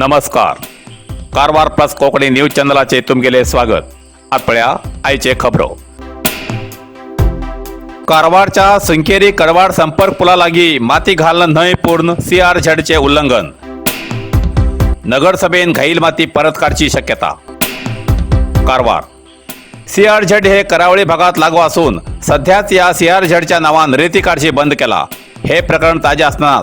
नमस्कार. Karwar plus Konkani news चॅनलाचे तुमगेले स्वागत. आपल्या आयचे खबरो. कारवारच्या संकेरी कडवाड संपर्क पुला लागी माती घालणं न्हय पूर्ण CRZचे उल्लंघन. नगरसभेन घाईल माती परत काढची शक्यता. कारवार CRZ हे करावळी भागात लागू असून सध्याच या CRZच्या नावान रेती काढची बंद केला. हे प्रकरण ताजे असताना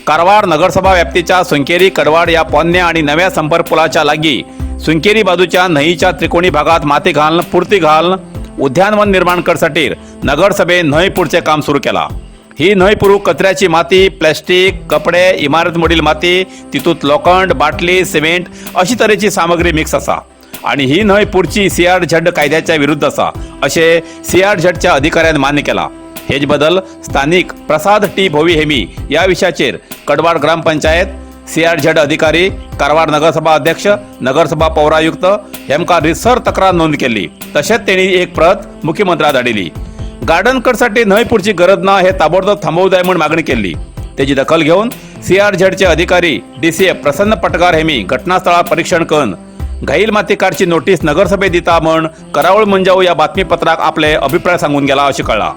कारवार नगरसभा व्याप्तीच्या सुंकेरी कडवाड या पोन्ने आणि नव्या संपर्क पुलाच्या लागी सुंकेरी बाजूच्या नईच्या त्रिकोणी भागात माती घालणं पूर्ती घालणं उद्यानवन निर्माण करसाठी नगरसभे न्हय पुढचे काम सुरू केला. ही न्हय पुरू कचऱ्याची माती, प्लॅस्टिक, कपडे, इमारत मोडील माती, तितूत लोखंड, बाटली, सिमेंट अशी तरेची सामग्री मिक्स असा आणि ही न्हय पुढची CRZ कायद्याच्या विरुद्ध असा असे CRZच्या अधिकाऱ्यान मान्य केला. हेच बदल स्थानिक प्रसाद टी भोवी हेमी या विषयाचेर कडवाड ग्रामपंचायत, CRZ अधिकारी, कारवार नगरसभा अध्यक्ष, नगरसभा पौरायुक्त हेमका रिसर तक्रार नोंद केली. तसेच त्यांनी एक प्रत मुख्यमंत्र्याक धाडिली. गार्डन कटसाठी न्हय पुढची गरज ना हे ताबडतोब थांबवू जाय म्हणून मागणी केली. त्याची दखल घेऊन CRZचे अधिकारी DCF प्रसन्न पटकार हेमी घटनास्थळात परीक्षण करून घाईल माती काढची नोटीस नगरसभेत दिता म्हण करावळ मंजाऊ या बातमीपत्राक आपले अभिप्राय सांगून गेला असे कळला.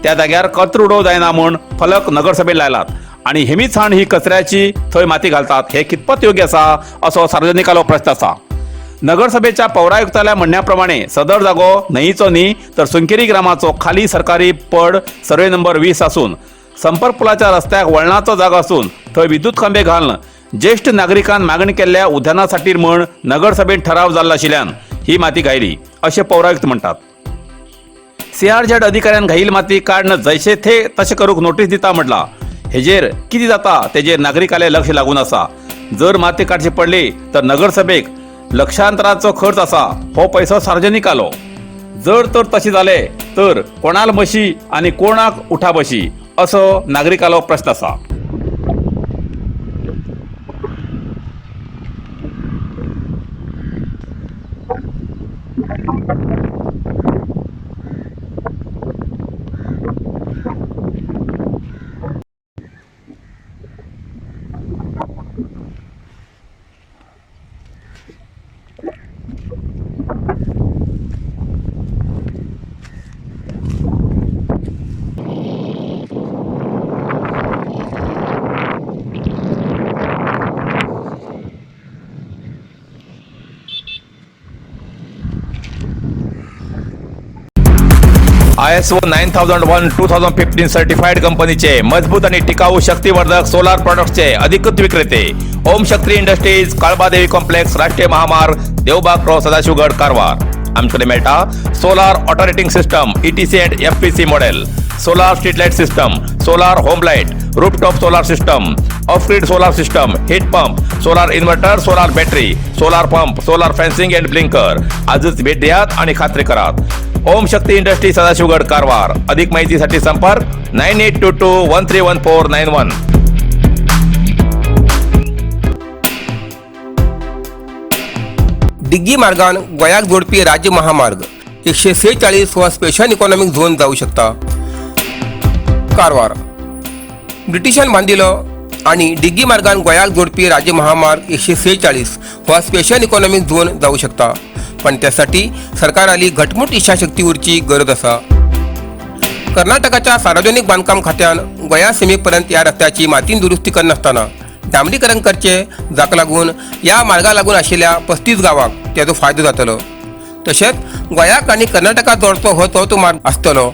त्या जाग्यार कचरो उडोव जायना म्हूण फलक नगरसभेत लायलात आणि हेमीच हाण ही कचऱ्याची थंय माती घालतात. हे कितपत योग्य असा असो सार्वजनिकालो प्रश्न असा. नगरसभेच्या पौरायुक्ताल्या म्हणण्याप्रमाणे सदर जागो न्हयीचो न्ही तर सुंकेरी ग्रामाचो खाली सरकारी पड सर्वे नंबर 20 असून संपर्क पुलाच्या रस्त्याक वळणाचो जागो असून थंय विद्युत खांबे घालणं ज्येष्ठ नागरिकांन मागणी केल्ल्या उद्यानासाठी म्हण नगरसभेत ठराव जाल्लो आशिल्ल्यान ही माती घायली असे पौरायुक्त म्हणतात. CRZ अधिकाऱ्यान घाईल माती काढणं जैसे थे तसे करूक नोटीस दिता म्हटला. हेजेर किती जाता तेजेर नागरिकाले लक्ष लागून असा. जर माती काढची पडली तर नगरसभेक लक्षांतराचो खर्च असा. हो पैसो सार्वजनिक आलो. जर तर तशी जाले तर कोणाल बशी आणि कोणाक उठा बशी असो नागरिकालो प्रश्न असा. ISO 9001:2015 सर्टिफाईड कंपनीचे मजबूत आणि टिकाऊ शक्तिवर्धक सोलार प्रोडक्ट्सचे अधिकृत विक्रेते ओम शक्ती इंडस्ट्रीज, काळबादेवी कॉम्प्लेक्स, राष्ट्रीय महामार्ग, देवबाग रोड, सदाशिवगड, कारवार. आमच्याकडे मेळटा सोलार ऑटोरेटिंग system ETC and FPC model, solar street light system, solar home light, rooftop solar system, off grid solar system, heat pump, solar inverter, solar battery, solar pump, solar fencing and blinker. आजच भेट द्यात आणि खात्री करात. Om Shakti industry, Sadashivgad, Karwar. अधिक माहितीसाठी संपर्क 9822131491. डिग्गी मार्गान गोंयाक जोडपी राज्य महामार्ग 146 वा स्पेशल इकॉनॉमिक झोन जाऊ शकता. कारवार ब्रिटिशान बांदिलो आणि डिग्गी मार्गान गोंयाक जोडपी राज्य महामार्ग 146 वा स्पेशल इकॉनॉमिक झोन जाऊ शकता. पण त्यासाठी सरकाराली घटमूट इच्छाशक्ती उरची गरज असा. कर्नाटकाच्या सार्वजनिक बांधकाम खात्यान गोंया सीमेपर्यंत या रस्त्याची मातीन दुरुस्ती करनासतना डांबरीकरण करचे, जाका लागून या मार्गा लागून आशिल्ल्या 35 गावांक त्याचो फायदो जातलो. तशेंच गोंयाक आणि कर्नाटकाक जोडचो हो चवथो मार्ग आसतलो.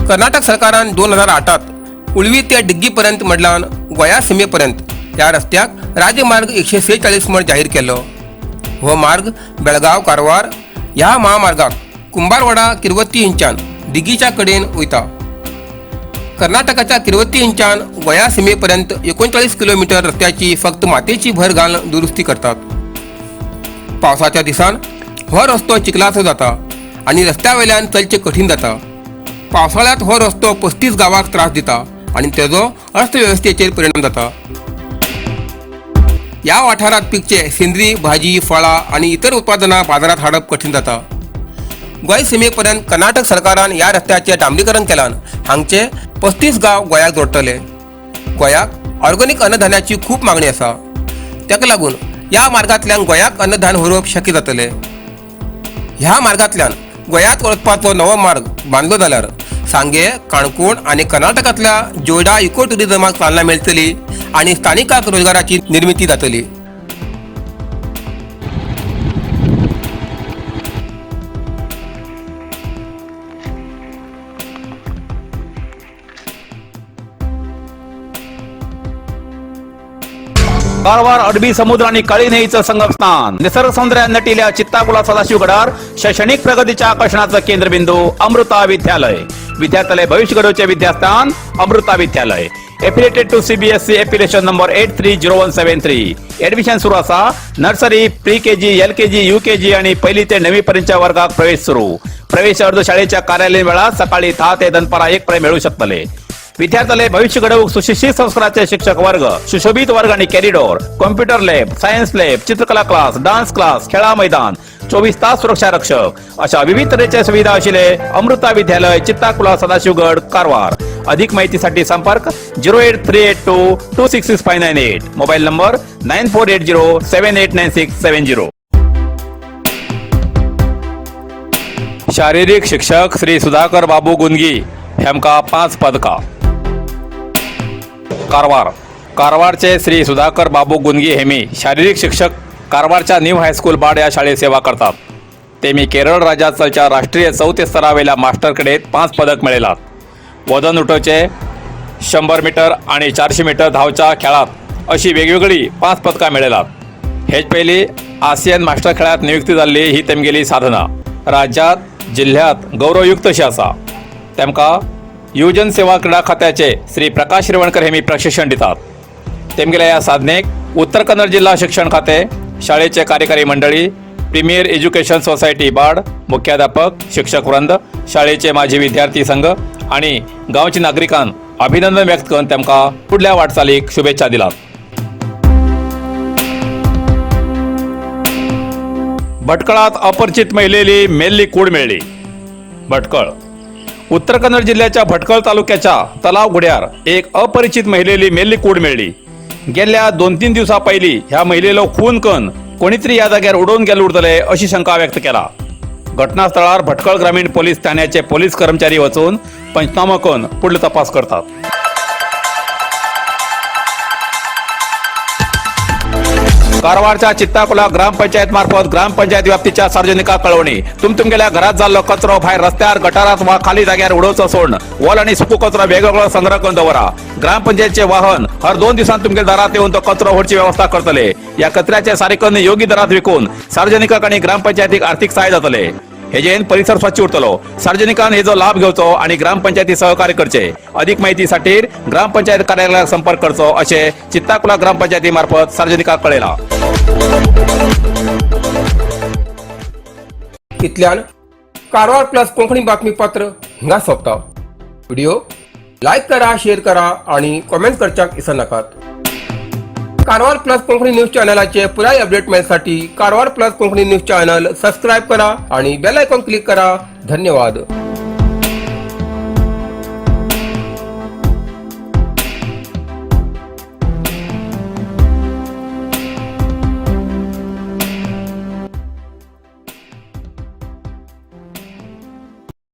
कर्नाटक सरकारान 2008 उळवी ते डिग्गी पर्यंत मडलान गोंया सीमेपर्यंत या रस्त्याक राज्यमार्ग 146 म्हण जाहीर केलो. हो मार्ग बेळगाव कारवार ह्या महामार्गाक कुंभारवाडा किरवत्ती इंचान डिग्गीच्या कडेन वयता. कर्नाटकाच्या किरवत्ती इंचान गोंया सीमेपर्यंत 39 किलोमीटर रस्त्याची फक्त मातेची भर घालून दुरुस्ती करतात. पावसाच्या दिसान हो रस्तो चिखलाचो जाता आणि रस्त्यावयल्यान चलचे कठीण जाता. पावसाळ्यात हो रस्तो 35 गावाक त्रास दिता आणि तेजो अर्थव्यवस्थेचेर परिणाम जाता. या वाठारात पिकचे सेंद्रीय भाजी, फळां आणि इतर उत्पादनां बाजारात हाडप कठीण जाता. गोंय सीमेपर्यंत कर्नाटक सरकारान या रस्त्याचे डांबरीकरण केल्यान हांगचे 35 गांव गोंयाक जोडटले. गोंयाक ऑर्गॅनिक अन्नधान्याची खूप मागणी आसा. ताका लागून ह्या मार्गांतल्यान गोंयाक अन्नधान्य व्हरप शक्य जातलें. ह्या मार्गांतल्यान गोंयांत वचपाचो नवो मार्ग बांदलो जाल्यार सांगे, काणकोण आनी कर्नाटकांतल्या जोयडा इको टुरिझमाक चालना मेळटली आनी स्थानिकांक रोजगाराची निर्मिती जातली. कारवार अरबी समुद्र आणि काळी नदीचं संगम स्नान, निसर्ग सौंदर्याने नटिल्या चित्ताकुला सदाशिवगडार शैक्षणिक प्रगतीच्या आकर्षणाचं केंद्रबिंदू अमृता विद्यालय. विद्यार्थ्यालय भविष्य घडवचे विद्यास्थान Amrita Vidyalaya. Affiliated to CBSE application number 830173. Admission सुरू असा. Nursery, pre KG, LKG, UKG आणि पहिली ते 9वी पर्यंतच्या वर्गात प्रवेश सुरू. प्रवेश अर्ज शाळेच्या कार्यालयीन वेळा सकाळी 10 ते दनपारा 1 पर्यंत मिळू शकतले. विद्यार्थ्यालय भविष्य घडवूक सुशिक्षित संस्काराचे शिक्षक वर्ग, सुशोभित वर्ग आणि corridor, computer lab, science lab, चित्रकला क्लास, डान्स क्लास, खेळा मैदान, 24 तास सुरक्षा रक्षक अशा विविध तऱ्हेच्या सुविधा आशिल्ले अमृता विद्यालय, चित्ताकुला, सदाशिवगड, कारवार. अधिक माहितीसाठी संपर्क 08382266598. Mobile number 9480789670. शारीरिक शिक्षक श्री सुधाकर बाबू गुंदगी हेमका 5 पदका. कारवारचे श्री सुधाकर बाबू गुंदगी हेमी शारीरिक शिक्षक कारवारच्या न्यू हायस्कूल बाड या शाळेत सेवा करतात. तेमी केरळ राज्यात चलच्या राष्ट्रीय 4थ्या स्तरावेल्या मास्टर कडेत 5 पदक मेळयलात. वजन उठोवचे, 100 मीटर आणि 400 मीटर धावच्या खेळात अशी वेगवेगळी 5 पदकां मेळयलात. हेच पयलीं आसियन मास्टर खेळात नियुक्ती जाल्ली ही तेमगेली साधना. राज्यात जिल्ह्यात गौरवयुक्त अशी आसा. तेमकां युवजन सेवा क्रीडा खात्याचे श्री प्रकाश शिरवणकर हेमी प्रशिक्षण दितात. तेमगेल्या ह्या साधनेक उत्तर कन्नड जिल्हा शिक्षण खाते, शाळेचे कार्यकारी मंडळी, प्रीमियर एज्युकेशन सोसायटी बाड, मुख्याध्यापक, शिक्षक वृंद, शाळेचे माजी विद्यार्थी संघ आणि गांवच्या नागरिकांन अभिनंदन व्यक्त करून तेमकां पुढल्या वाटचालीक शुभेच्छा दिल्यात. भटकळात अपरिचित महिलेली मेल्ली कूड मेळ्ळी. भटकळ उत्तर कन्नड जिल्ह्याच्या भटकळ तालुक्याच्या तलाव गुड्यार एक अपरिचित महिलेली मेल्ली कूड मेळ्ळी. गेल्या 2-3 दिवसां पयलीं ह्या महिलेलो खून करून कोणीतरी ह्या जाग्यार उडोवन गेले उरतले अशी शंका व्यक्त केला. घटनास्थळार भटकळ ग्रामीण पोलीस ठाण्याचे पोलीस कर्मचारी वचून पंचनामा करून पुढील तपास करतात. कारवारच्या चित्ताकुला ग्रामपंचायत मार्फत ग्रामपंचायत व्याप्तीच्या सार्वजनिकांक कळवणी. तुमगेल्या घरात जाल्लो कचरो भायर रस्त्यार, गटारात वा खाली जाग्यार उडोवचो सोडून वोल आणि सुको कचरो वेगवेगळो संग्रह करून दवरा. ग्रामपंचायतचे वाहन हर 2 दिवसांत तुमगे दारात येऊन तो कचरो व्हरची व्यवस्था करतले. या कचऱ्याचे सारेकन योग्य दरात विकून सार्वजनिकांक आणि ग्रामपंचायतीक आर्थिक सहाय्य जातले. हेजेन परिसर स्वच्छ उरतलो. सार्वजनिकांनी हेजो लाभ घेवचो आणि ग्रामपंचायती सहकार्य करचे. अधिक माहितीसाठी ग्रामपंचायत कार्यालयाक संपर्क करचो असे चित्ताकुला ग्रामपंचायती मार्फत सार्वजनिकांक कळयला. इतल्यान कारवार प्लस कोंकणी बातमीपत्र हिंगा सोंपता. व्हिडिओ लाईक करा, शेअर करा आणि कमेंट करच्याक विसरू नाकात. कारवार प्लस कोंकणी न्यूज चॅनलाचे पुराय अपडेट मेळसाठी Karwar plus Konkani news channel subscribe करा आणि बेल आयकॉन क्लिक करा. धन्यवाद.